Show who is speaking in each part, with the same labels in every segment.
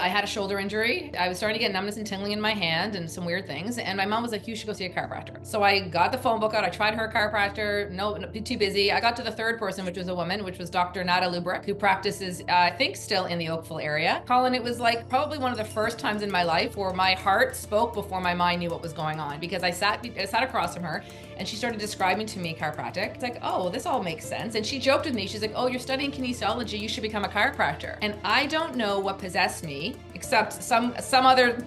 Speaker 1: I had a shoulder injury. I was starting to get numbness and tingling in my hand and some weird things. And my mom was like, you should go see a chiropractor. So I got the phone book out. I tried her chiropractor. No, too busy. I got to the third person, which was a woman, which was Dr. Nada Lubrick, who practices, I think, still in the Oakville area. Colin, it was like probably one of the first times in my life where my heart spoke before my mind knew what was going on, because I sat across from her and she started describing to me chiropractic. It's like, oh, well, this all makes sense. And she joked with me. She's like, oh, you're studying kinesiology. You should become a chiropractor. And I don't know what possessed me, except some other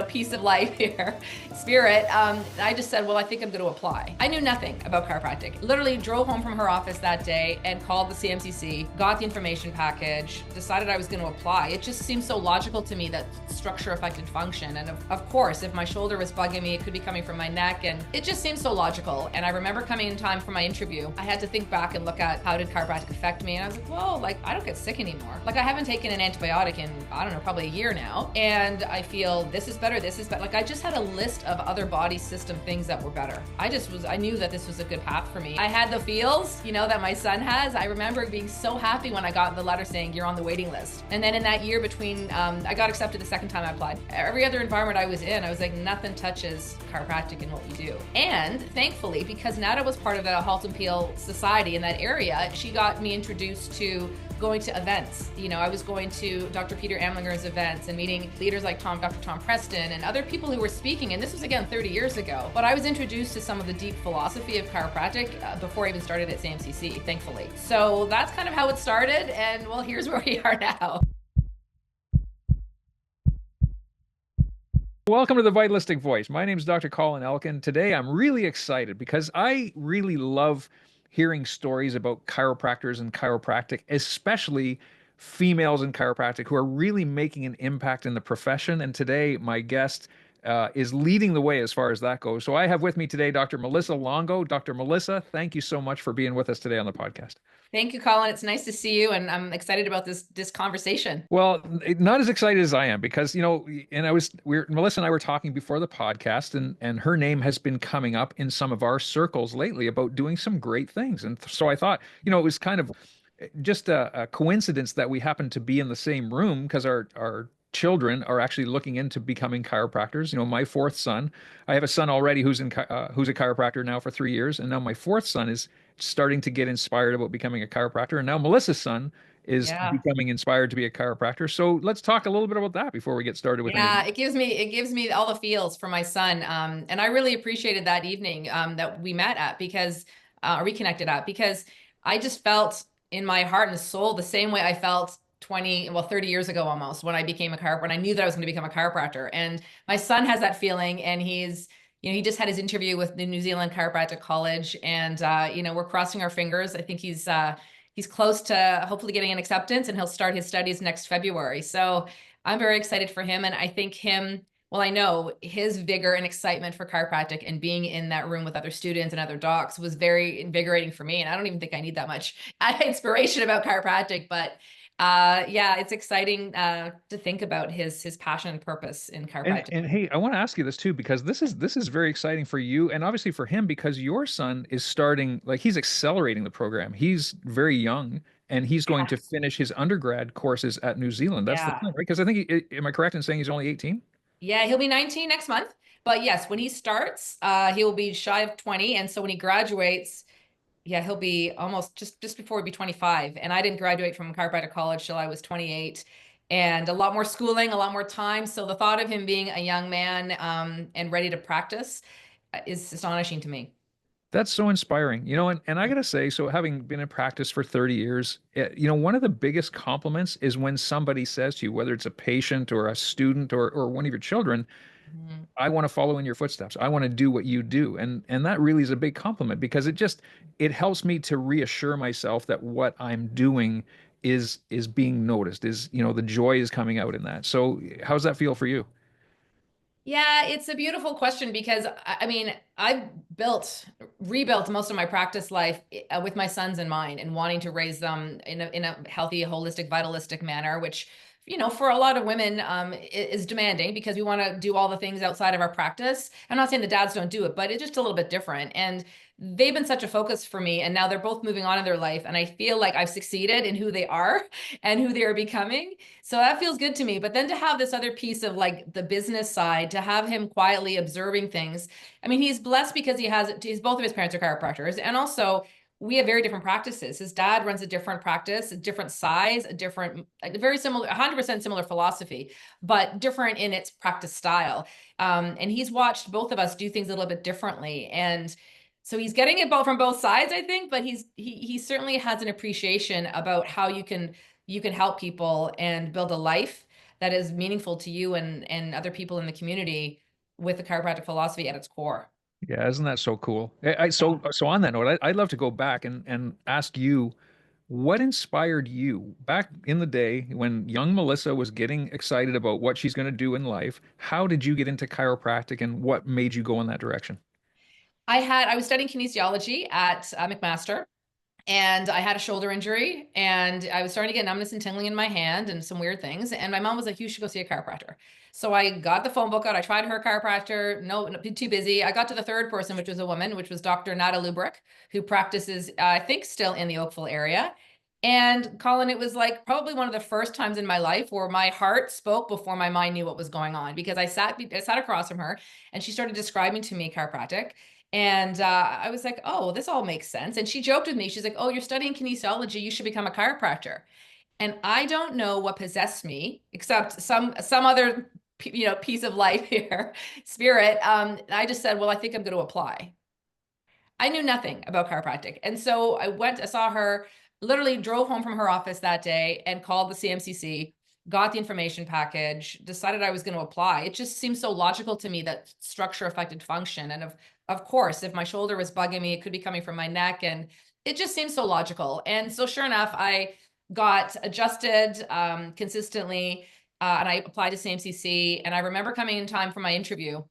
Speaker 1: piece of life here, spirit. I just said, well, I think I'm going to apply. I knew nothing about chiropractic. Literally drove home from her office that day and called the CMCC, got the information package, decided I was going to apply. It just seemed so logical to me that structure affected function. And of course, if my shoulder was bugging me, it could be coming from my neck. And it just seemed so logical. And I remember coming in time for my interview, I had to think back and look at how did chiropractic affect me. And I was like, whoa, like I don't get sick anymore. Like I haven't taken an antibiotic in, I don't know, probably a year now. And I feel this is better, this is better. Like I just had a list of other body system things that were better. I knew that this was a good path for me. I had the feels, that my son has. I remember being so happy when I got the letter saying you're on the waiting list. And then in that year between, I got accepted the second time I applied. Every other environment I was in, I was like, nothing touches chiropractic and what you do. And thankfully, because Nada was part of the Halt and Peel Society in that area, she got me introduced to going to events. I was going to Dr. Peter Amlinger's events and meeting leaders like Dr. Tom Preston and other people who were speaking. And this was again 30 years ago. But I was introduced to some of the deep philosophy of chiropractic before I even started at CMCC, thankfully. So that's kind of how it started. And well, here's where we are now.
Speaker 2: Welcome to the Vitalistic Voice. My name is Dr. Colin Elkin. Today I'm really excited because I really love hearing stories about chiropractors and chiropractic, especially females in chiropractic who are really making an impact in the profession. And today my guest is leading the way as far as that goes. So I have with me today Dr. Melissa Longo. Dr. Melissa, thank you so much for being with us today on the podcast.
Speaker 1: Thank you, Colin. It's nice to see you, and I'm excited about this conversation.
Speaker 2: Well, not as excited as I am because, and Melissa and I were talking before the podcast, and her name has been coming up in some of our circles lately about doing some great things. And so I thought, it was kind of just a coincidence that we happen to be in the same room because our children are actually looking into becoming chiropractors. My fourth son, I have a son already who's who's a chiropractor now for 3 years, and now my fourth son is starting to get inspired about becoming a chiropractor, and now Melissa's son is
Speaker 1: Yeah.
Speaker 2: becoming inspired to be a chiropractor. So let's talk a little bit about that before we get started with anything.
Speaker 1: Yeah, it gives me all the feels for my son. And I really appreciated that evening that we met at because reconnected at because I just felt in my heart and soul the same way I felt 30 years ago almost when I became a chiropractor, when I knew that I was going to become a chiropractor. And my son has that feeling, and he just had his interview with the New Zealand Chiropractic College, and we're crossing our fingers. I think he's close to hopefully getting an acceptance, and he'll start his studies next February. So I'm very excited for him. And I think I know his vigor and excitement for chiropractic and being in that room with other students and other docs was very invigorating for me. And I don't even think I need that much inspiration about chiropractic, but yeah, it's exciting to think about his passion and purpose in chiropractic.
Speaker 2: And hey, I want to ask you this too, because this is very exciting for you and obviously for him because your son is starting, like he's accelerating the program. He's very young and he's going
Speaker 1: Yeah.
Speaker 2: to finish his undergrad courses at New Zealand. That's the
Speaker 1: Yeah.
Speaker 2: plan, right? Because I think, am I correct in saying he's only 18?
Speaker 1: Yeah, he'll be 19 next month. But yes, when he starts, he will be shy of 20. And so when he graduates, yeah, he'll be almost just before he'll be 25. And I didn't graduate from chiropractic college till I was 28. And a lot more schooling, a lot more time. So the thought of him being a young man and ready to practice is astonishing to me.
Speaker 2: That's so inspiring, and I gotta say, so having been in practice for 30 years, one of the biggest compliments is when somebody says to you, whether it's a patient or a student or one of your children,
Speaker 1: Mhm.
Speaker 2: I want to follow in your footsteps. I want to do what you do. And that really is a big compliment because it helps me to reassure myself that what I'm doing is being noticed, the joy is coming out in that. So how's that feel for you?
Speaker 1: Yeah, it's a beautiful question because I mean, I've rebuilt most of my practice life with my sons in mind and wanting to raise them in a healthy, holistic, vitalistic manner, which for a lot of women, is demanding because we want to do all the things outside of our practice. I'm not saying the dads don't do it, but it's just a little bit different. And they've been such a focus for me. And now they're both moving on in their life. And I feel like I've succeeded in who they are and who they are becoming. So that feels good to me. But then to have this other piece of like the business side, to have him quietly observing things. I mean, he's blessed because both of his parents are chiropractors. And also, we have very different practices. His dad runs a different practice, a different size, very similar, 100% similar philosophy, but different in its practice style. And he's watched both of us do things a little bit differently. And so he's getting it both from both sides, I think, but he certainly has an appreciation about how you can help people and build a life that is meaningful to you and other people in the community with the chiropractic philosophy at its core.
Speaker 2: Yeah, isn't that so cool? So on that note, I'd love to go back and ask you, what inspired you back in the day when young Melissa was getting excited about what she's going to do in life? How did you get into chiropractic and what made you go in that direction?
Speaker 1: I was studying kinesiology at McMaster, and I had a shoulder injury, and I was starting to get numbness and tingling in my hand and some weird things. And my mom was like, "You should go see a chiropractor." So I got the phone book out. I tried her chiropractor. No, no, too busy. I got to the third person, which was a woman, which was Dr. Nada Lubrick, who practices, I think, still in the Oakville area. And Colin, it was like probably one of the first times in my life where my heart spoke before my mind knew what was going on, because I sat across from her, and she started describing to me chiropractic. And I was like, oh, this all makes sense. And she joked with me. She's like, oh, you're studying kinesiology. You should become a chiropractor. And I don't know what possessed me, except some other piece of life here, spirit. I just said, well, I think I'm going to apply. I knew nothing about chiropractic. And so I saw her, literally drove home from her office that day and called the CMCC, got the information package, decided I was going to apply. It just seemed so logical to me that structure affected function. And of course, if my shoulder was bugging me, it could be coming from my neck. And it just seemed so logical. And so sure enough, I got adjusted consistently, and I applied to CMCC. And I remember coming in time for my interview,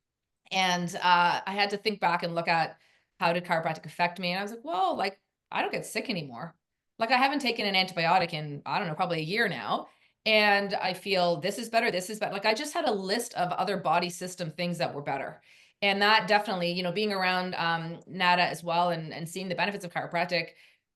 Speaker 1: and I had to think back and look at how did chiropractic affect me. And I was like, whoa, like I don't get sick anymore. Like I haven't taken an antibiotic in, I don't know, probably a year now. And I feel this is better, this is better. Like I just had a list of other body system things that were better. And that definitely, being around NADA as well, and seeing the benefits of chiropractic,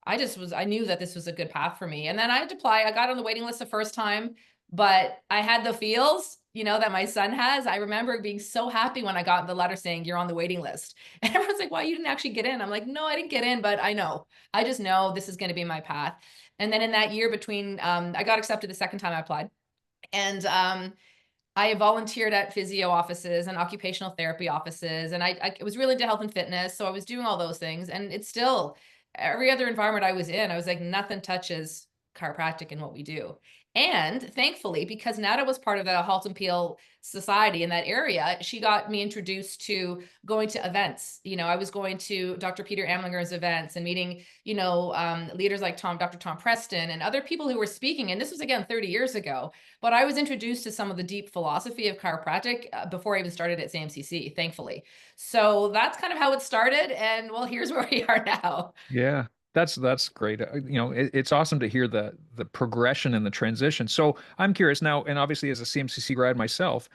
Speaker 1: I knew that this was a good path for me. And then I had to apply. I got on the waiting list the first time, but I had the feels, that my son has. I remember being so happy when I got the letter saying you're on the waiting list. And everyone's like, "Why, you didn't actually get in?" I'm like, "No, I didn't get in, but I know. I just know this is going to be my path." And then in that year between, I got accepted the second time I applied. And I volunteered at physio offices and occupational therapy offices, and I was really into health and fitness, so I was doing all those things. And it's still, every other environment I was in, I was like, nothing touches chiropractic and what we do. And thankfully, because Nada was part of the Halt and Peel Society in that area, she got me introduced to going to events. I was going to Dr. Peter Amlinger's events and meeting, leaders like Dr. Tom Preston and other people who were speaking. And this was again 30 years ago. But I was introduced to some of the deep philosophy of chiropractic before I even started at CMCC, thankfully. So that's kind of how it started. And well, here's where we are now.
Speaker 2: Yeah, that's great. It's awesome to hear the progression and the transition. So I'm curious now, and obviously as a CMCC grad myself,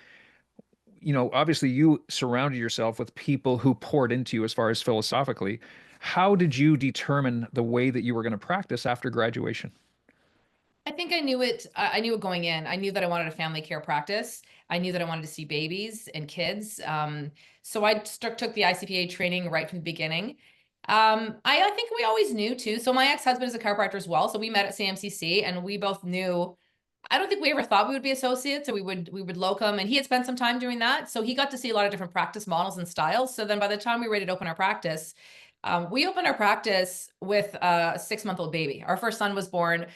Speaker 2: obviously you surrounded yourself with people who poured into you as far as philosophically. How did you determine the way that you were going to practice after graduation?
Speaker 1: I think I knew it. I knew it going in. I knew that I wanted a family care practice. I knew that I wanted to see babies and kids. So I took the ICPA training right from the beginning. I think we always knew too. So my ex-husband is a chiropractor as well. So we met at CMCC, and we both knew. I don't think we ever thought we would be associates, so we would locum, and he had spent some time doing that. So he got to see a lot of different practice models and styles. So then by the time we were ready to open our practice, we opened our practice with a 6-month-old baby. Our first son was born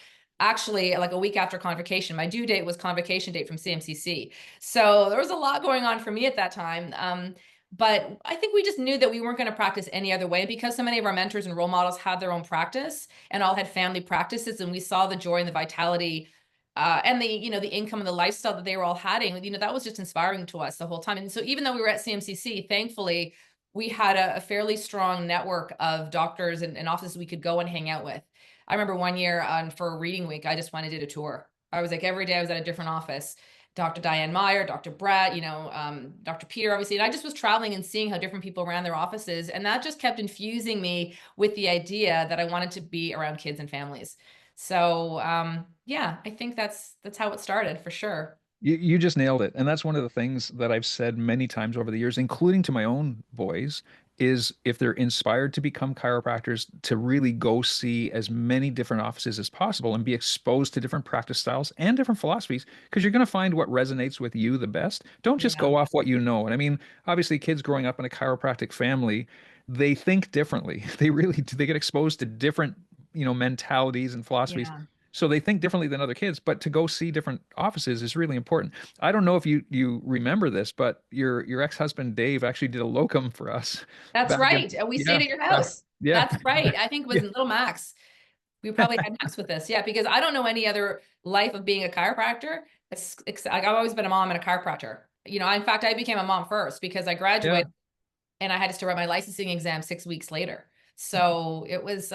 Speaker 1: actually like a week after convocation. My due date was convocation date from CMCC. So there was a lot going on for me at that time. But I think we just knew that we weren't going to practice any other way, because so many of our mentors and role models had their own practice and all had family practices. And we saw the joy and the vitality, and the income and the lifestyle that they were all having. That was just inspiring to us the whole time. And so even though we were at CMCC, thankfully, we had a fairly strong network of doctors and offices we could go and hang out with. I remember one year for a reading week, I just went and did a tour. I was like every day I was at a different office. Dr. Diane Meyer, Dr. Brett, Dr. Peter, obviously. And I just was traveling and seeing how different people ran their offices. And that just kept infusing me with the idea that I wanted to be around kids and families. So yeah, I think that's how it started for sure.
Speaker 2: You just nailed it. And that's one of the things that I've said many times over the years, including to my own boys, is if they're inspired to become chiropractors, to really go see as many different offices as possible and be exposed to different practice styles and different philosophies, because you're going to find what resonates with you the best. Don't just
Speaker 1: Yeah.
Speaker 2: go off what you know. And I mean, obviously, kids growing up in a chiropractic family, they think differently. They really do. They get exposed to different, mentalities and philosophies.
Speaker 1: Yeah.
Speaker 2: So they think differently than other kids, but to go see different offices is really important. I don't know if you remember this, but your ex-husband Dave actually did a locum for us
Speaker 1: That's
Speaker 2: back in
Speaker 1: right. And we
Speaker 2: yeah,
Speaker 1: stayed at your
Speaker 2: back,
Speaker 1: house.
Speaker 2: yeah,
Speaker 1: That's right. I think it was
Speaker 2: yeah,
Speaker 1: Little Max. We probably had Max with this. Yeah, because I don't know any other life of being a chiropractor. Like I've always been a mom and a chiropractor. In fact, I became a mom first because I
Speaker 2: yeah.
Speaker 1: graduated and I had to start my licensing exam 6 weeks later. So it was,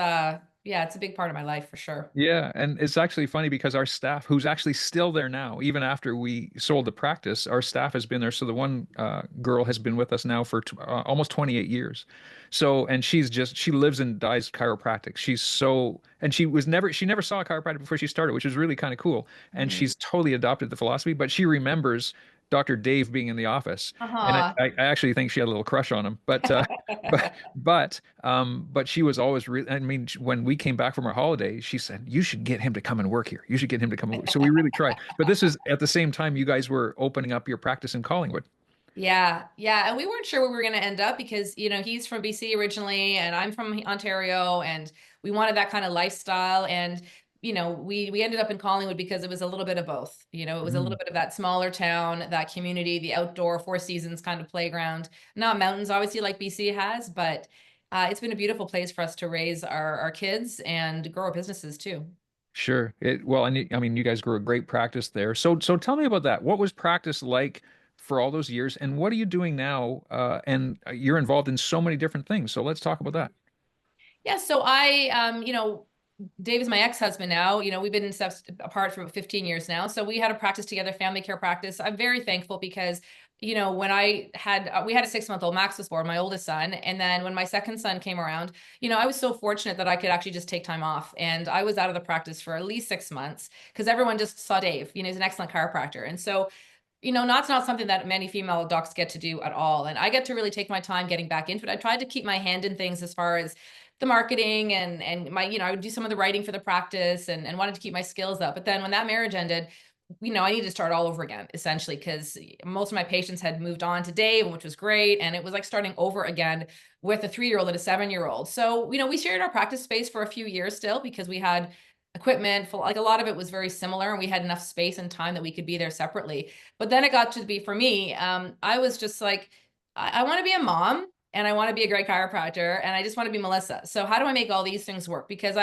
Speaker 1: yeah, it's a big part of my life for sure.
Speaker 2: Yeah, and it's actually funny because our staff, who's actually still there now, even after we sold the practice, our staff has been there. So the one girl has been with us now for almost 28 years. So, and she lives and dies chiropractic. And she never saw a chiropractor before she started, which is really kind of cool. And
Speaker 1: Mhm.
Speaker 2: she's totally adopted the philosophy, but she remembers Dr. Dave being in the office. And
Speaker 1: Uh-huh.
Speaker 2: I actually think she had a little crush on him, but but she was always really, I mean, when we came back from our holiday, she said, you should get him to come and work here. You should get him to come and work. So we really tried. But this is at the same time you guys were opening up your practice in Collingwood.
Speaker 1: Yeah, yeah, and we weren't sure where we were going to end up because he's from BC originally, and I'm from Ontario, and we wanted that kind of lifestyle. And we ended up in Collingwood because it was a little bit of both. It was a little
Speaker 2: Mm.
Speaker 1: bit of that smaller town, that community, the outdoor Four Seasons kind of playground. Not mountains, obviously, like BC has, but it's been a beautiful place for us to raise our kids and grow our businesses too.
Speaker 2: Sure. Well, and I mean, you guys grew a great practice there. So tell me about that. What was practice like for all those years, and what are you doing now? And you're involved in so many different things. So let's talk about that.
Speaker 1: Yeah, so Dave is my ex-husband now. We've been apart for about 15 years now. So we had a practice together, family care practice. I'm very thankful because, when we had a 6-month-old, Max was born, my oldest son. And then when my second son came around, I was so fortunate that I could actually just take time off. And I was out of the practice for at least 6 months because everyone just saw Dave. He's an excellent chiropractor. And so that's not something that many female docs get to do at all. And I get to really take my time getting back into it. I tried to keep my hand in things as far as the marketing and my, I would do some of the writing for the practice and wanted to keep my skills up. But then when that marriage ended, I needed to start all over again, essentially, because most of my patients had moved on to Dave, which was great. And it was like starting over again with a 3-year-old and a 7-year-old. So, we shared our practice space for a few years still because we had equipment full, like a lot of it was very similar and we had enough space and time that we could be there separately. But then it got to be for me, I was just like, I want to be a mom and I want to be a great chiropractor and I just want to be Melissa. So how do I make all these things work? Because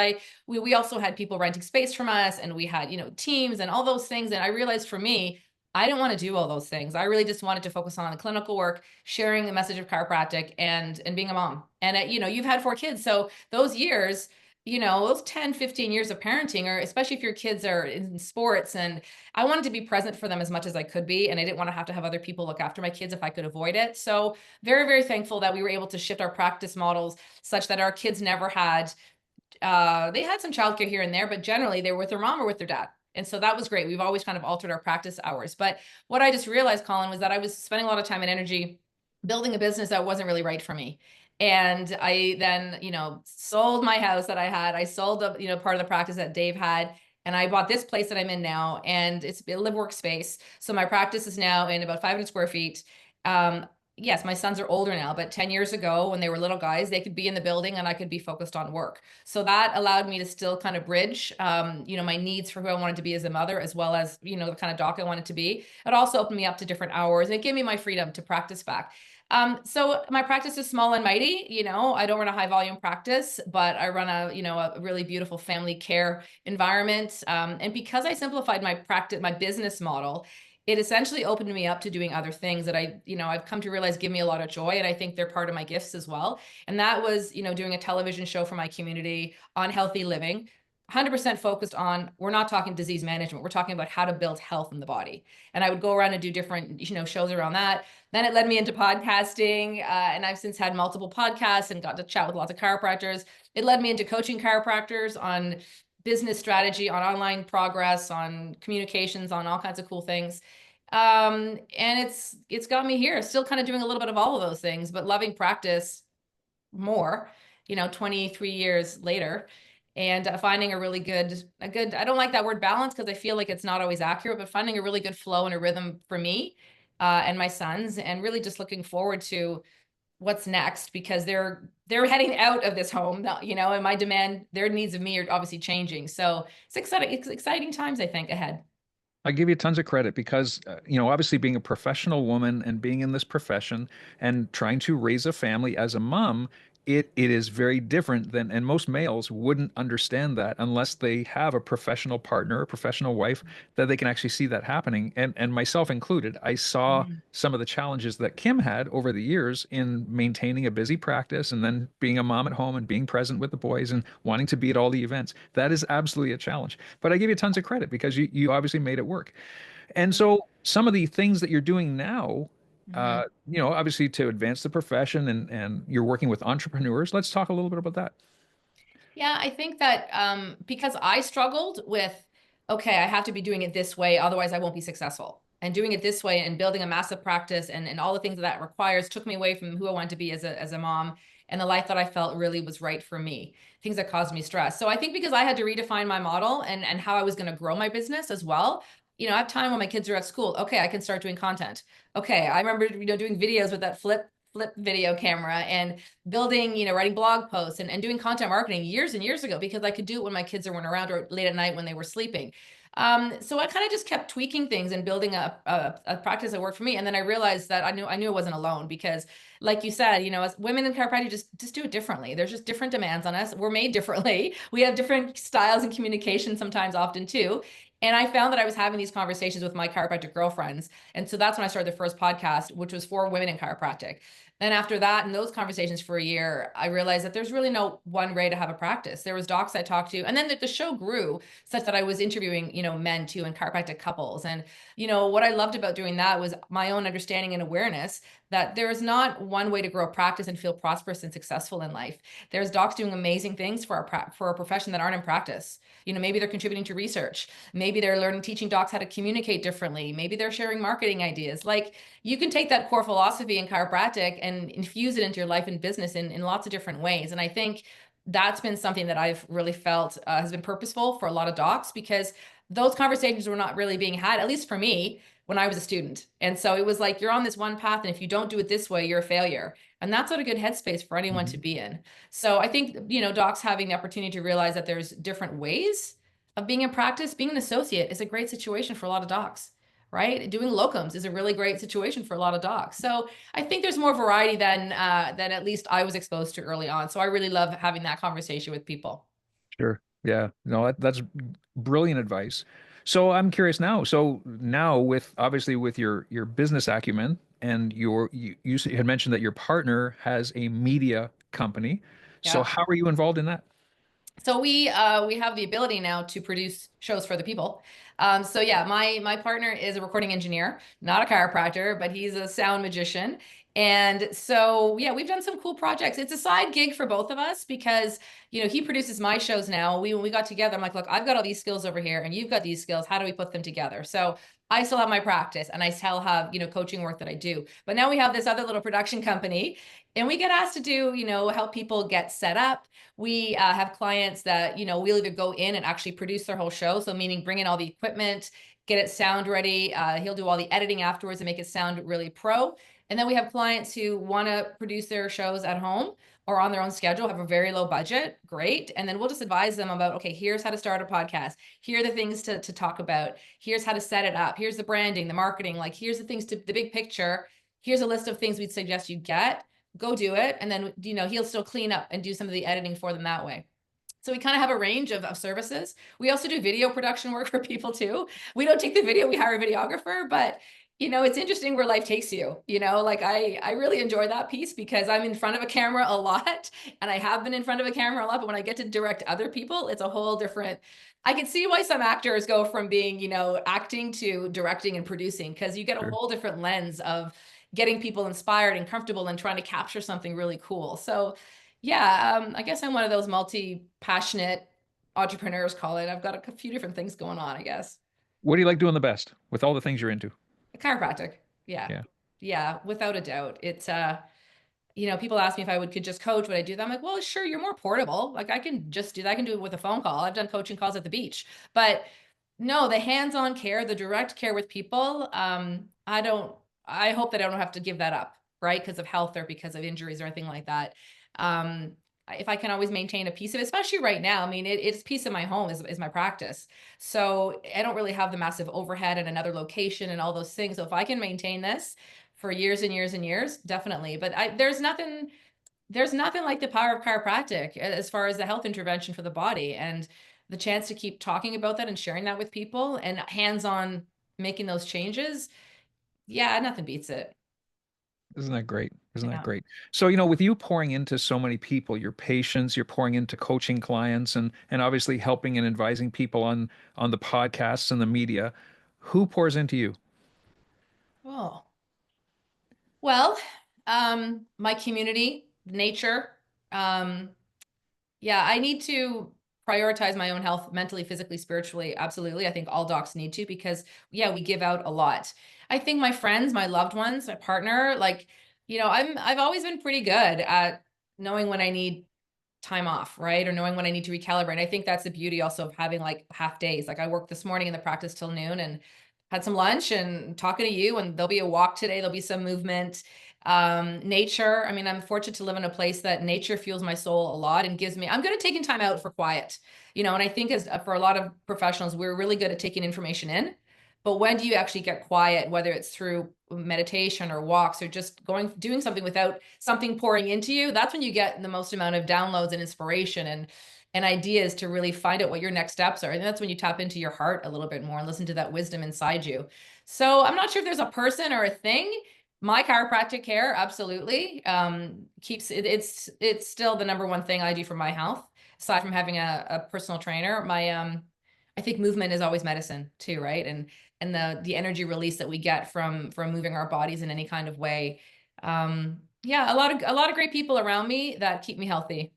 Speaker 1: we also had people renting space from us and we had, teams and all those things. And I realized for me, I didn't want to do all those things. I really just wanted to focus on the clinical work, sharing the message of chiropractic and being a mom. And you've had 4 kids. So those years, those 10, 15 years of parenting, or especially if your kids are in sports, and I wanted to be present for them as much as I could be. And I didn't want to have other people look after my kids if I could avoid it. So very, very thankful that we were able to shift our practice models such that our kids never had, they had some childcare here and there, but generally they were with their mom or with their dad. And so that was great. We've always kind of altered our practice hours. But what I just realized, Colin, was that I was spending a lot of time and energy building a business that wasn't really right for me. And I then, sold my house that I had. I sold the, part of the practice that Dave had. And I bought this place that I'm in now, and it's a live work space. So my practice is now in about 500 square feet. Um, yes, my sons are older now, but 10 years ago when they were little guys, they could be in the building and I could be focused on work. So that allowed me to still kind of bridge, my needs for who I wanted to be as a mother, as well as, the kind of doc I wanted to be. It also opened me up to different hours and it gave me my freedom to practice back. So my practice is small and mighty. I don't run a high volume practice, but I run a really beautiful family care environment. And because I simplified my business model, it essentially opened me up to doing other things that I've come to realize give me a lot of joy. And I think they're part of my gifts as well. And that was, doing a television show for my community on healthy living. 100% focused on, we're not talking disease management. We're talking about how to build health in the body. And I would go around and do different, shows around that. Then it led me into podcasting. And I've since had multiple podcasts and got to chat with lots of chiropractors. It led me into coaching chiropractors on business strategy, on online progress, on communications, on all kinds of cool things. And it's got me here, still kind of doing a little bit of all of those things, but loving practice more, 23 years later, and finding a good, I don't like that word balance because I feel like it's not always accurate, but finding a really good flow and a rhythm for me and my sons, and really just looking forward to what's next, because they're heading out of this home, and their needs of me are obviously changing. So it's exciting times, I think, ahead.
Speaker 2: I give you tons of credit because, obviously being a professional woman and being in this profession and trying to raise a family as a mom, it is very different than, and most males wouldn't understand that unless they have a professional partner, a professional wife, that they can actually see that happening. And myself included, I saw
Speaker 1: Mhm.
Speaker 2: some of the challenges that Kim had over the years in maintaining a busy practice and then being a mom at home and being present with the boys and wanting to be at all the events. That is absolutely a challenge. But I give you tons of credit because you obviously made it work. And so some of the things that you're doing now,
Speaker 1: Mhm.
Speaker 2: obviously to advance the profession and you're working with entrepreneurs. Let's talk a little bit about that.
Speaker 1: Yeah, I think that because I struggled with, okay, I have to be doing it this way, otherwise I won't be successful. And doing it this way and building a massive practice and all the things that that requires took me away from who I wanted to be as a mom and the life that I felt really was right for me, things that caused me stress. So I think because I had to redefine my model and how I was going to grow my business as well. I have time when my kids are at school. Okay, I can start doing content. Okay, I remember, doing videos with that flip video camera and building, writing blog posts and doing content marketing years and years ago because I could do it when my kids weren't around or late at night when they were sleeping. So I kind of just kept tweaking things and building a practice that worked for me. And then I realized that I knew I wasn't alone because, like you said, as women in chiropractic just do it differently. There's just different demands on us. We're made differently. We have different styles and communication sometimes, often too. And I found that I was having these conversations with my chiropractic girlfriends. And so that's when I started the first podcast, which was for women in chiropractic. Then after that, and those conversations for a year, I realized that there's really no one way to have a practice. There was docs I talked to, and then the show grew such that I was interviewing, men too, and chiropractic couples. And, what I loved about doing that was my own understanding and awareness that there is not one way to grow a practice and feel prosperous and successful in life. There's docs doing amazing things for our profession that aren't in practice. Maybe they're contributing to research. Maybe they're teaching docs how to communicate differently. Maybe they're sharing marketing ideas. Like, you can take that core philosophy in chiropractic and infuse it into your life and business in lots of different ways. And I think that's been something that I've really felt has been purposeful for a lot of docs because those conversations were not really being had, at least for me, when I was a student. And so it was like, you're on this one path, and if you don't do it this way, you're a failure. And that's not a good headspace for anyone to
Speaker 2: Mhm.
Speaker 1: be in. So I think, docs having the opportunity to realize that there's different ways of being in practice, being an associate is a great situation for a lot of docs, right? Doing locums is a really great situation for a lot of docs. So I think there's more variety than at least I was exposed to early on. So I really love having that conversation with people.
Speaker 2: Sure. Yeah. No, that's brilliant advice. So I'm curious now. So now with obviously with your business acumen and you had mentioned that your partner has a media company. So
Speaker 1: Yeah.
Speaker 2: how are you involved in that?
Speaker 1: So we have the ability now to produce shows for the people. So yeah, my partner is a recording engineer, not a chiropractor, but he's a sound magician. And so yeah, we've done some cool projects. It's a side gig for both of us because he produces my shows now. When we got together, I'm like, look, I've got all these skills over here, and you've got these skills. How do we put them together? So I still have my practice, and I still have coaching work that I do. But now we have this other little production company, and we get asked to do help people get set up. We have clients that, we'll either go in and actually produce their whole show. So meaning bring in all the equipment, get it sound ready. He'll do all the editing afterwards and make it sound really pro. And then we have clients who want to produce their shows at home or on their own schedule, have a very low budget. Great. And then we'll just advise them about, okay, here's how to start a podcast. Here are the things to talk about. Here's how to set it up. Here's the branding, the marketing. Like, here's the things the big picture. Here's a list of things we'd suggest you get, go do it. And then, he'll still clean up and do some of the editing for them that way. So we kind of have a range of services. We also do video production work for people too. We don't take the video, we hire a videographer, but It's interesting where life takes you. Like I really enjoy that piece because I'm in front of a camera a lot and I have been in front of a camera a lot, but when I get to direct other people, it's a whole different. I can see why some actors go from being, acting to directing and producing because you get a
Speaker 2: Sure.
Speaker 1: whole different lens of getting people inspired and comfortable and trying to capture something really cool. So, yeah, I guess I'm one of those multi-passionate entrepreneurs, call it. I've got a few different things going on, I guess.
Speaker 2: What do you like doing the best with all the things you're into?
Speaker 1: Chiropractic. Yeah.
Speaker 2: Yeah.
Speaker 1: Yeah, without a doubt. People ask me if I could just coach, would I do that? I'm like, well, sure, you're more portable. Like I can just do that. I can do it with a phone call. I've done coaching calls at the beach. But no, the hands-on care, the direct care with people, I hope that I don't have to give that up, right? Because of health or because of injuries or anything like that. Um, if I can always maintain a piece of it, especially right now, I mean, it's piece of my home is my practice. So I don't really have the massive overhead and another location and all those things. So if I can maintain this for years and years and years, definitely. But there's nothing like the power of chiropractic as far as the health intervention for the body and the chance to keep talking about that and sharing that with people and hands-on making those changes. Yeah, nothing beats it.
Speaker 2: Isn't that great? Isn't that
Speaker 1: Yeah.
Speaker 2: great? So, with you pouring into so many people, your patients, you're pouring into coaching clients and obviously helping and advising people on the podcasts and the media, who pours into you?
Speaker 1: Oh, well, my community, nature. Um, Yeah, I need to prioritize my own health mentally, physically, spiritually. Absolutely. I think all docs need to because, yeah, we give out a lot. I think my friends, my loved ones, my partner, like, I've always been pretty good at knowing when I need time off, right? Or knowing when I need to recalibrate. I think that's the beauty also of having like half days. Like I worked this morning in the practice till noon and had some lunch and talking to you, and there'll be a walk today, there'll be some movement. Nature. I mean, I'm fortunate to live in a place that nature fuels my soul a lot and gives me, I'm good at taking time out for quiet, and I think as for a lot of professionals, we're really good at taking information in. But when do you actually get quiet, whether it's through meditation or walks or just doing something without something pouring into you? That's when you get the most amount of downloads and inspiration and ideas to really find out what your next steps are. And that's when you tap into your heart a little bit more and listen to that wisdom inside you. So I'm not sure if there's a person or a thing. My chiropractic care absolutely keeps it's still the number one thing I do for my health, aside from having a personal trainer. My I think movement is always medicine too, right? And the energy release that we get from moving our bodies in any kind of way. Yeah, a lot of great people around me that keep me healthy.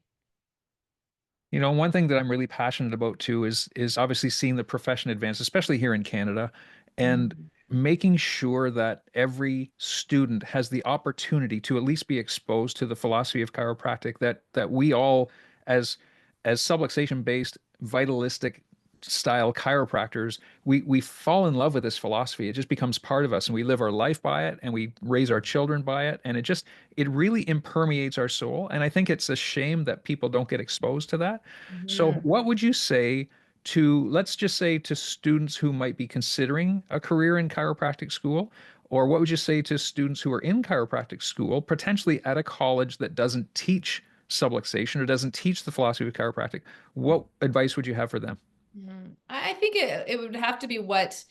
Speaker 2: One thing that I'm really passionate about too is obviously seeing the profession advance, especially here in Canada, and
Speaker 1: Mhm.
Speaker 2: making sure that every student has the opportunity to at least be exposed to the philosophy of chiropractic that we all as subluxation based vitalistic style chiropractors, we fall in love with this philosophy. It just becomes part of us and we live our life by it and we raise our children by it. And it really impermeates our soul. And I think it's a shame that people don't get exposed to that. So
Speaker 1: Mhm.
Speaker 2: what would you say to, let's just say, to students who might be considering a career in chiropractic school? Or what would you say to students who are in chiropractic school, potentially at a college that doesn't teach subluxation or doesn't teach the philosophy of chiropractic? What advice would you have for them?
Speaker 1: Mhm. I think it would have to be what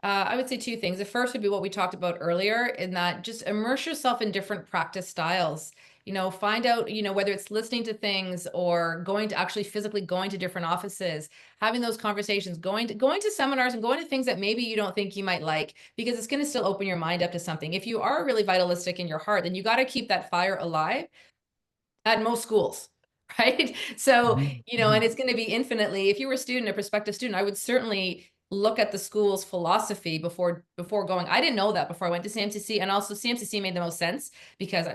Speaker 1: I would say two things. The first would be what we talked about earlier, in that just immerse yourself in different practice styles. Find out, whether it's listening to things or going to actually physically going to different offices, having those conversations, going to seminars and going to things that maybe you don't think you might like, because it's going to still open your mind up to something. If you are really vitalistic in your heart, then you got to keep that fire alive at most schools, right? So,
Speaker 2: Mhm.
Speaker 1: and
Speaker 2: Mhm.
Speaker 1: it's going to be infinitely, if you were a student, a prospective student, I would certainly look at the school's philosophy before going. I didn't know that before I went to CMCC, and also CMCC made the most sense because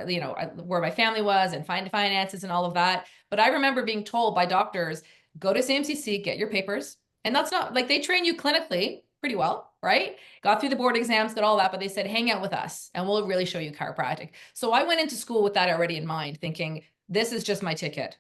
Speaker 1: where my family was and find finances and all of that. But I remember being told by doctors, go to CMCC, get your papers. And that's not like they train you clinically pretty well, right? Got through the board exams, got all that, but they said, hang out with us and we'll really show you chiropractic. So I went into school with that already in mind, thinking this is just my ticket,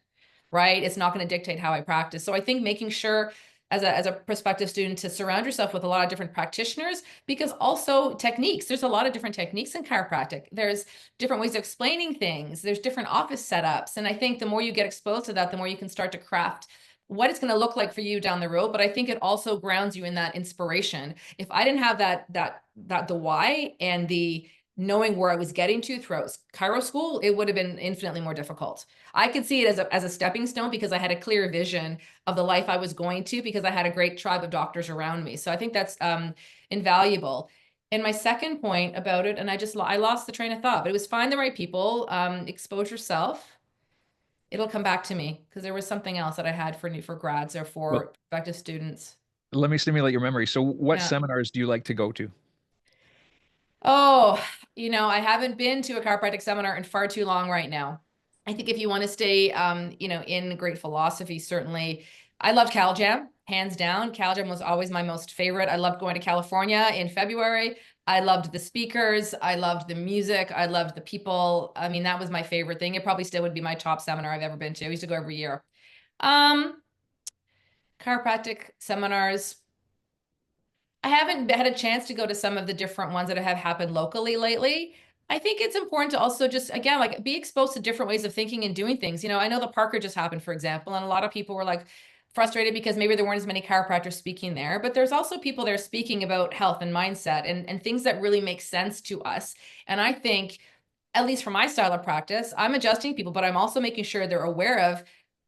Speaker 1: right? It's not going to dictate how I practice. So I think making sure as a prospective student to surround yourself with a lot of different practitioners, because also techniques, there's a lot of different techniques in chiropractic. There's different ways of explaining things. There's different office setups. And I think the more you get exposed to that, the more you can start to craft what it's going to look like for you down the road, but I think it also grounds you in that inspiration. If I didn't have that the why and the knowing where I was getting to throughout chiro school, it would have been infinitely more difficult. I could see it as a stepping stone because I had a clear vision of the life I was going to, because I had a great tribe of doctors around me. So I think that's invaluable. And my second point about it, and I lost the train of thought, but it was find the right people, expose yourself. It'll come back to me because there was something else that I had for grads or
Speaker 2: Well,
Speaker 1: for prospective students.
Speaker 2: let me stimulate your memory. So, what
Speaker 1: Yeah.
Speaker 2: seminars do you like to go to?
Speaker 1: Oh, I haven't been to a chiropractic seminar in far too long right now. I think if you want to stay, in great philosophy, certainly. I loved CalJam, hands down. CalJam was always my most favorite. I loved going to California in February. I loved the speakers. I loved the music. I loved the people. I mean, that was my favorite thing. It probably still would be my top seminar I've ever been to. I used to go every year. Um, Chiropractic seminars. I haven't had a chance to go to some of the different ones that have happened locally lately. I think it's important to also just, again, like be exposed to different ways of thinking and doing things. I know the Parker just happened, for example, and a lot of people were like frustrated because maybe there weren't as many chiropractors speaking there, but there's also people there speaking about health and mindset and things that really make sense to us. And I think, at least for my style of practice, I'm adjusting people, but I'm also making sure they're aware of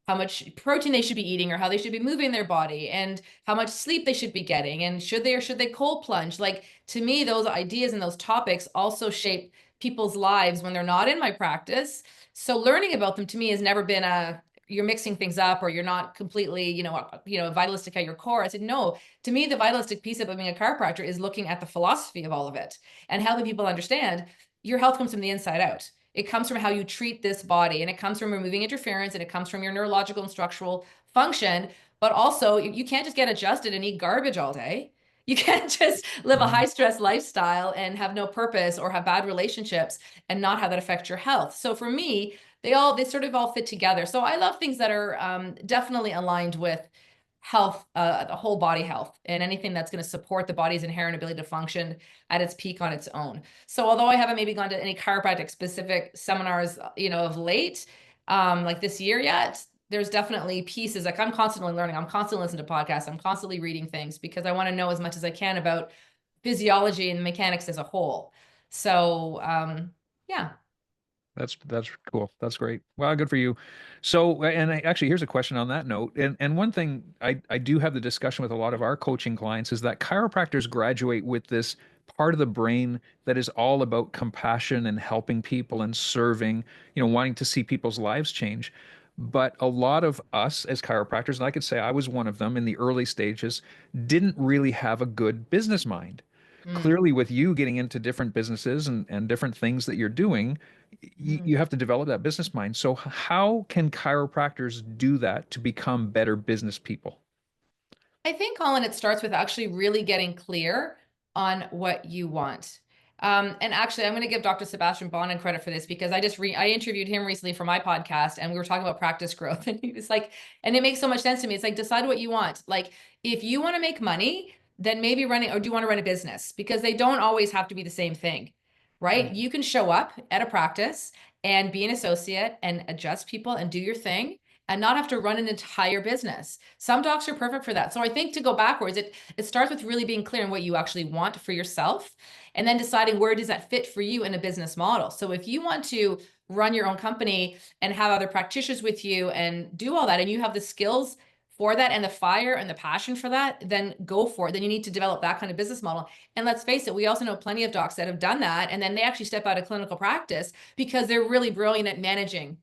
Speaker 1: how much protein they should be eating or how they should be moving their body and how much sleep they should be getting and should they or should they cold plunge. Like, to me, those ideas and those topics also shape people's lives when they're not in my practice. So learning about them to me has never been a you're mixing things up or you're not completely, vitalistic at your core. I said, no, to me, the vitalistic piece of being a chiropractor is looking at the philosophy of all of it and helping people understand your health comes from the inside out. It comes from how you treat this body, and it comes from removing interference, and it comes from your neurological and structural function. But also, you can't just get adjusted and eat garbage all day. You can't just live a high
Speaker 2: Mhm.
Speaker 1: stress lifestyle and have no purpose or have bad relationships and not have that affect your health. So for me, they sort of all fit together. So I love things that are definitely aligned with health, the whole body health, and anything that's going to support the body's inherent ability to function at its peak on its own. So although I haven't maybe gone to any chiropractic specific seminars, of late, like this year yet, there's definitely pieces like I'm constantly learning. I'm constantly listening to podcasts. I'm constantly reading things because I want to know as much as I can about physiology and mechanics as a whole. So, yeah.
Speaker 2: That's cool. That's great. Well, good for you. So, and actually, here's a question on that note. And one thing I do have the discussion with a lot of our coaching clients is that chiropractors graduate with this part of the brain that is all about compassion and helping people and serving, wanting to see people's lives change. But a lot of us as chiropractors, and I could say I was one of them in the early stages, didn't really have a good business mind.
Speaker 1: Mm,
Speaker 2: Clearly, with you getting into different businesses and different things that you're doing,
Speaker 1: mm.
Speaker 2: you have to develop that business mind. So how can chiropractors do that to become better business people?
Speaker 1: I think, Colin, it starts with actually really getting clear on what you want. And actually, I'm going to give Dr. Sebastian Bonin credit for this because I interviewed him recently for my podcast, and we were talking about practice growth, and he was like, and it makes so much sense to me. It's like decide what you want. Like, if you want to make money, then maybe running, or do you want to run a business? Because they don't always have to be the same thing, right?
Speaker 2: Mhm.
Speaker 1: You can show up at a practice and be an associate and adjust people and do your thing and not have to run an entire business. Some docs are perfect for that. So I think to go backwards, it starts with really being clear on what you actually want for yourself and then deciding where does that fit for you in a business model. So if you want to run your own company and have other practitioners with you and do all that and you have the skills for that and the fire and the passion for that, then go for it. Then you need to develop that kind of business model. And let's face it, we also know plenty of docs that have done that and then they actually step out of clinical practice because they're really brilliant at managing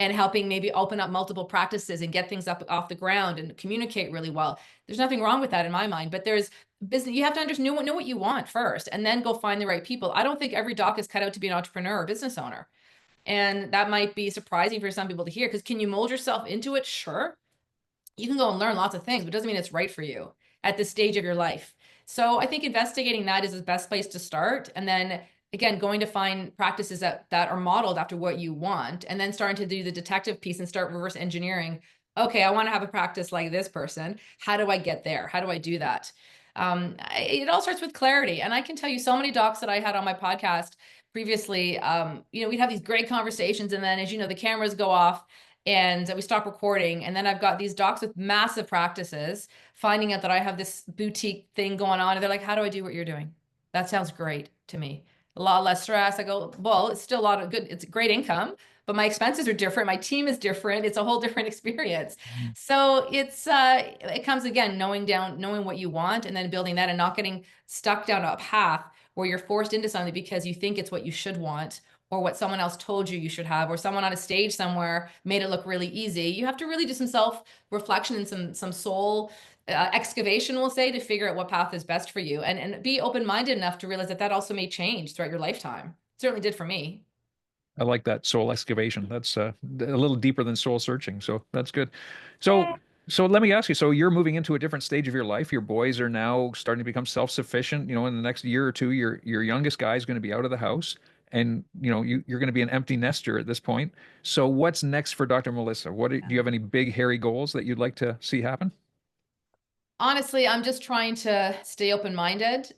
Speaker 1: and helping maybe open up multiple practices and get things up off the ground and communicate really well. There's nothing wrong with that in my mind, but there's business. You have to understand, know what you want first and then go find the right people. I don't think every doc is cut out to be an entrepreneur or business owner. And that might be surprising for some people to hear because can you mold yourself into it? Sure, you can go and learn lots of things, but it doesn't mean it's right for you at this stage of your life. So I think investigating that is the best place to start. And then again, going to find practices that are modeled after what you want, and then starting to do the detective piece and start reverse engineering. Okay, I want to have a practice like this person. How do I get there? How do I do that? It all starts with clarity. And I can tell you so many docs that I had on my podcast previously, we'd have these great conversations. And then as you know, the cameras go off and we stopped recording. And then I've got these docs with massive practices finding out that I have this boutique thing going on. And they're like, how do I do what you're doing? That sounds great to me. A lot less stress. I go, well, it's still a lot of good, it's great income, but my expenses are different. My team is different. It's a whole different experience. So it comes again, knowing what you want and then building that and not getting stuck down a path where you're forced into something because you think it's what you should want or what someone else told you should have, or someone on a stage somewhere made it look really easy. You have to really do some self reflection and some soul excavation, we'll say, to figure out what path is best for you, and be open minded enough to realize that that also may change throughout your lifetime. It certainly did for me.
Speaker 2: I like that soul excavation. That's a little deeper than soul searching. So that's good. So, so let me ask you. So you're moving into a different stage of your life. Your boys are now starting to become self-sufficient. You know, in the next year or two, your youngest guy is going to be out of the house, and you're going to be an empty nester at this point. So what's next for Dr. Melissa? Do you have any big hairy goals that you'd like to see happen?
Speaker 1: Honestly, I'm just trying to stay open-minded,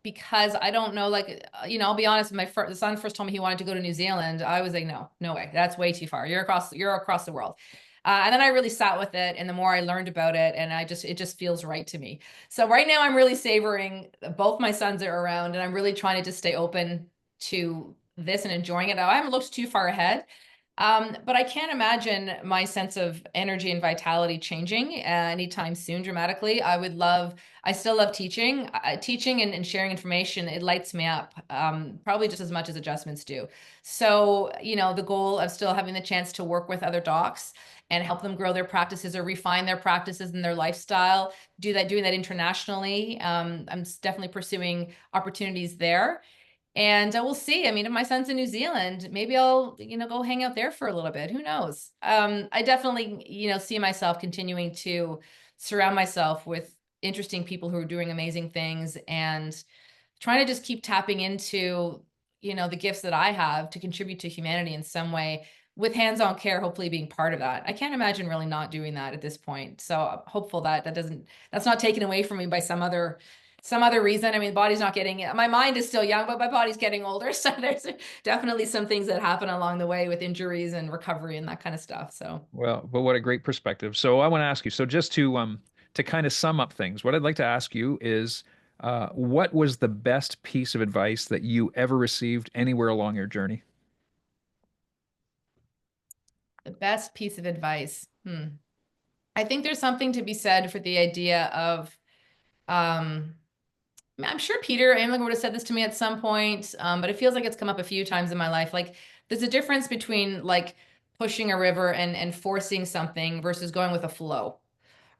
Speaker 1: because I don't know, like, I'll be honest, the son first told me he wanted to go to New Zealand. I was like, no, no way. That's way too far. You're across the world. And then I really sat with it, and the more I learned about it, and it just feels right to me. So right now I'm really savoring both my sons are around, and I'm really trying to just stay open to this and enjoying it. Now, I haven't looked too far ahead. But I can't imagine my sense of energy and vitality changing anytime soon dramatically. I still love teaching. Teaching and sharing information, it lights me up, probably just as much as adjustments do. So, the goal of still having the chance to work with other docs and help them grow their practices or refine their practices and their lifestyle, doing that internationally. I'm definitely pursuing opportunities there. And we'll see. I mean, if my son's in New Zealand, maybe I'll, go hang out there for a little bit. Who knows? I definitely, see myself continuing to surround myself with interesting people who are doing amazing things and trying to just keep tapping into, the gifts that I have to contribute to humanity in some way with hands-on care, hopefully being part of that. I can't imagine really not doing that at this point. So I'm hopeful that that's not taken away from me by some other reason. I mean, body's not getting it. My mind is still young, but my body's getting older. So there's definitely some things that happen along the way with injuries and recovery and that kind of stuff. So
Speaker 2: Well, but what a great perspective. So I want to ask you, so just to kind of sum up things, what I'd like to ask you is what was the best piece of advice that you ever received anywhere along your journey?
Speaker 1: the best piece of advice. I think there's something to be said for the idea of, um, I'm sure Peter Amling would have said this to me at some point, but it feels like it's come up a few times in my life. Like there's a difference between like pushing a river and forcing something versus going with a flow,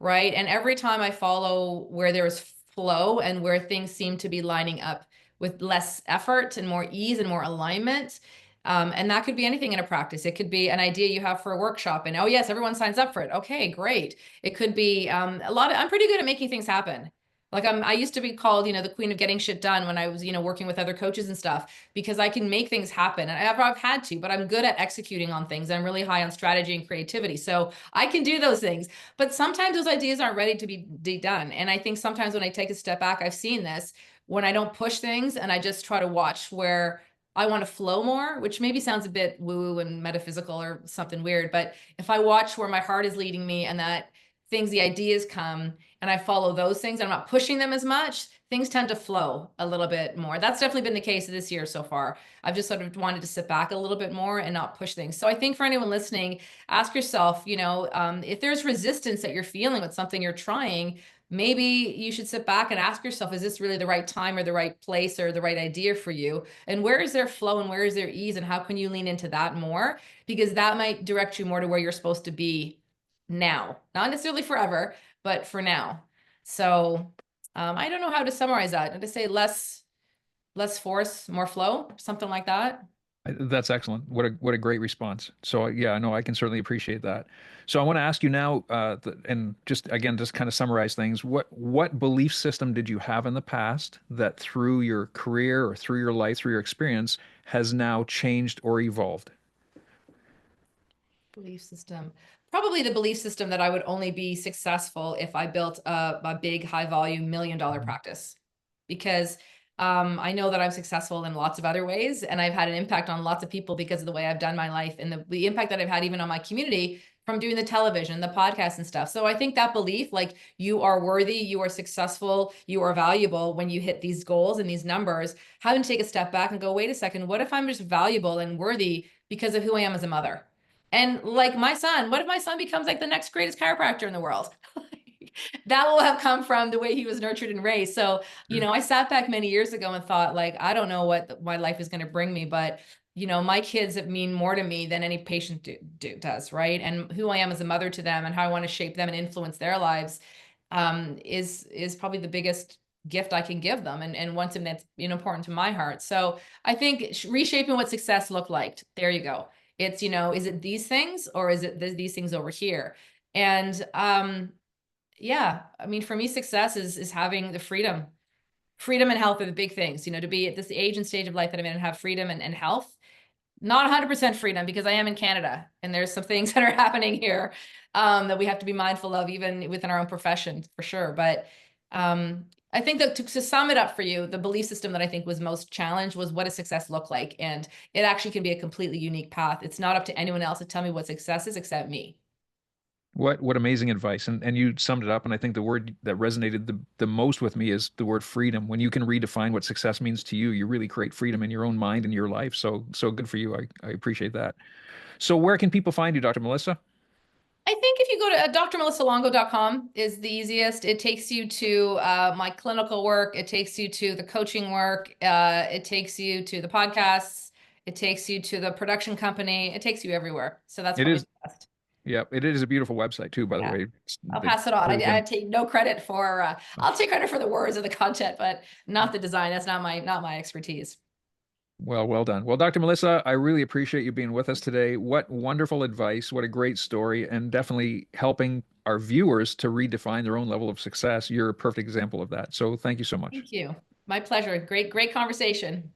Speaker 1: right? And every time I follow where there's flow and where things seem to be lining up with less effort and more ease and more alignment. And that could be anything in a practice. It could be an idea you have for a workshop, and oh yes, everyone signs up for it. Okay, great. It could be I'm pretty good at making things happen. Like I used to be called, the queen of getting shit done when I was, working with other coaches and stuff because I can make things happen. And I've had to, but I'm good at executing on things. I'm really high on strategy and creativity. So I can do those things. But sometimes those ideas aren't ready to be done. And I think sometimes when I take a step back, I've seen this when I don't push things and I just try to watch where I want to flow more, which maybe sounds a bit woo-woo and metaphysical or something weird. But if I watch where my heart is leading me and that the ideas come and I follow those things, I'm not pushing them as much, things tend to flow a little bit more. That's definitely been the case this year so far. I've just sort of wanted to sit back a little bit more and not push things. So I think for anyone listening, ask yourself, if there's resistance that you're feeling with something you're trying, maybe you should sit back and ask yourself, is this really the right time or the right place or the right idea for you? And where is there flow and where is there ease? And how can you lean into that more? Because that might direct you more to where you're supposed to be now, not necessarily forever, but for now. So I don't know how to summarize that. And to say less force, more flow, something like that.
Speaker 2: That's excellent. What a great response. So yeah, no, I can certainly appreciate that. So I want to ask you now, and just again, just kind of summarize things. What belief system did you have in the past that through your career or through your life, through your experience, has now changed or evolved?
Speaker 1: Belief system. Probably the belief system that I would only be successful if I built a big, high volume $1 million practice. Because I know that I'm successful in lots of other ways, and I've had an impact on lots of people because of the way I've done my life and the impact that I've had even on my community from doing the television, the podcast and stuff. So I think that belief, like you are worthy, you are successful, you are valuable when you hit these goals and these numbers, having to take a step back and go, wait a second, what if I'm just valuable and worthy because of who I am as a mother? And like my son, what if my son becomes like the next greatest chiropractor in the world? That will have come from the way he was nurtured and raised. So, I sat back many years ago and thought, like, I don't know what my life is going to bring me, but my kids mean more to me than any patient does, right? And who I am as a mother to them and how I want to shape them and influence their lives is probably the biggest gift I can give them, and one thing that's important to my heart. So I think reshaping what success looked like. There you go. It's is it these things or is it these things over here? And yeah, I mean, for me, success is having the freedom and health are the big things, to be at this age and stage of life that I'm in and have freedom and health. Not 100% freedom because I am in Canada and there's some things that are happening here that we have to be mindful of, even within our own profession, for sure. But I think that to sum it up for you, the belief system that I think was most challenged was, what does success look like? And it actually can be a completely unique path. It's not up to anyone else to tell me what success is except me.
Speaker 2: What amazing advice. And you summed it up. And I think the word that resonated the most with me is the word freedom. When you can redefine what success means to you, you really create freedom in your own mind and your life. So good for you. I appreciate that. So where can people find you, Dr. Melissa?
Speaker 1: I think if you go to drmelissalongo.com is the easiest. It takes you to my clinical work. It takes you to the coaching work. It takes you to the podcasts. It takes you to the production company. It takes you everywhere. So that's
Speaker 2: It
Speaker 1: probably
Speaker 2: is,
Speaker 1: the best.
Speaker 2: yeah, it is a beautiful website too, by the
Speaker 1: Yeah.
Speaker 2: way.
Speaker 1: I'll
Speaker 2: It
Speaker 1: pass it on.
Speaker 2: pulls
Speaker 1: I
Speaker 2: in.
Speaker 1: take no credit for, I'll take credit for the words and the content, but not the design. That's not my expertise.
Speaker 2: Well done. Well, Dr. Melissa, I really appreciate you being with us today. What wonderful advice. What a great story, and definitely helping our viewers to redefine their own level of success. You're a perfect example of that. So thank you so much.
Speaker 1: Thank you. My pleasure. Great conversation.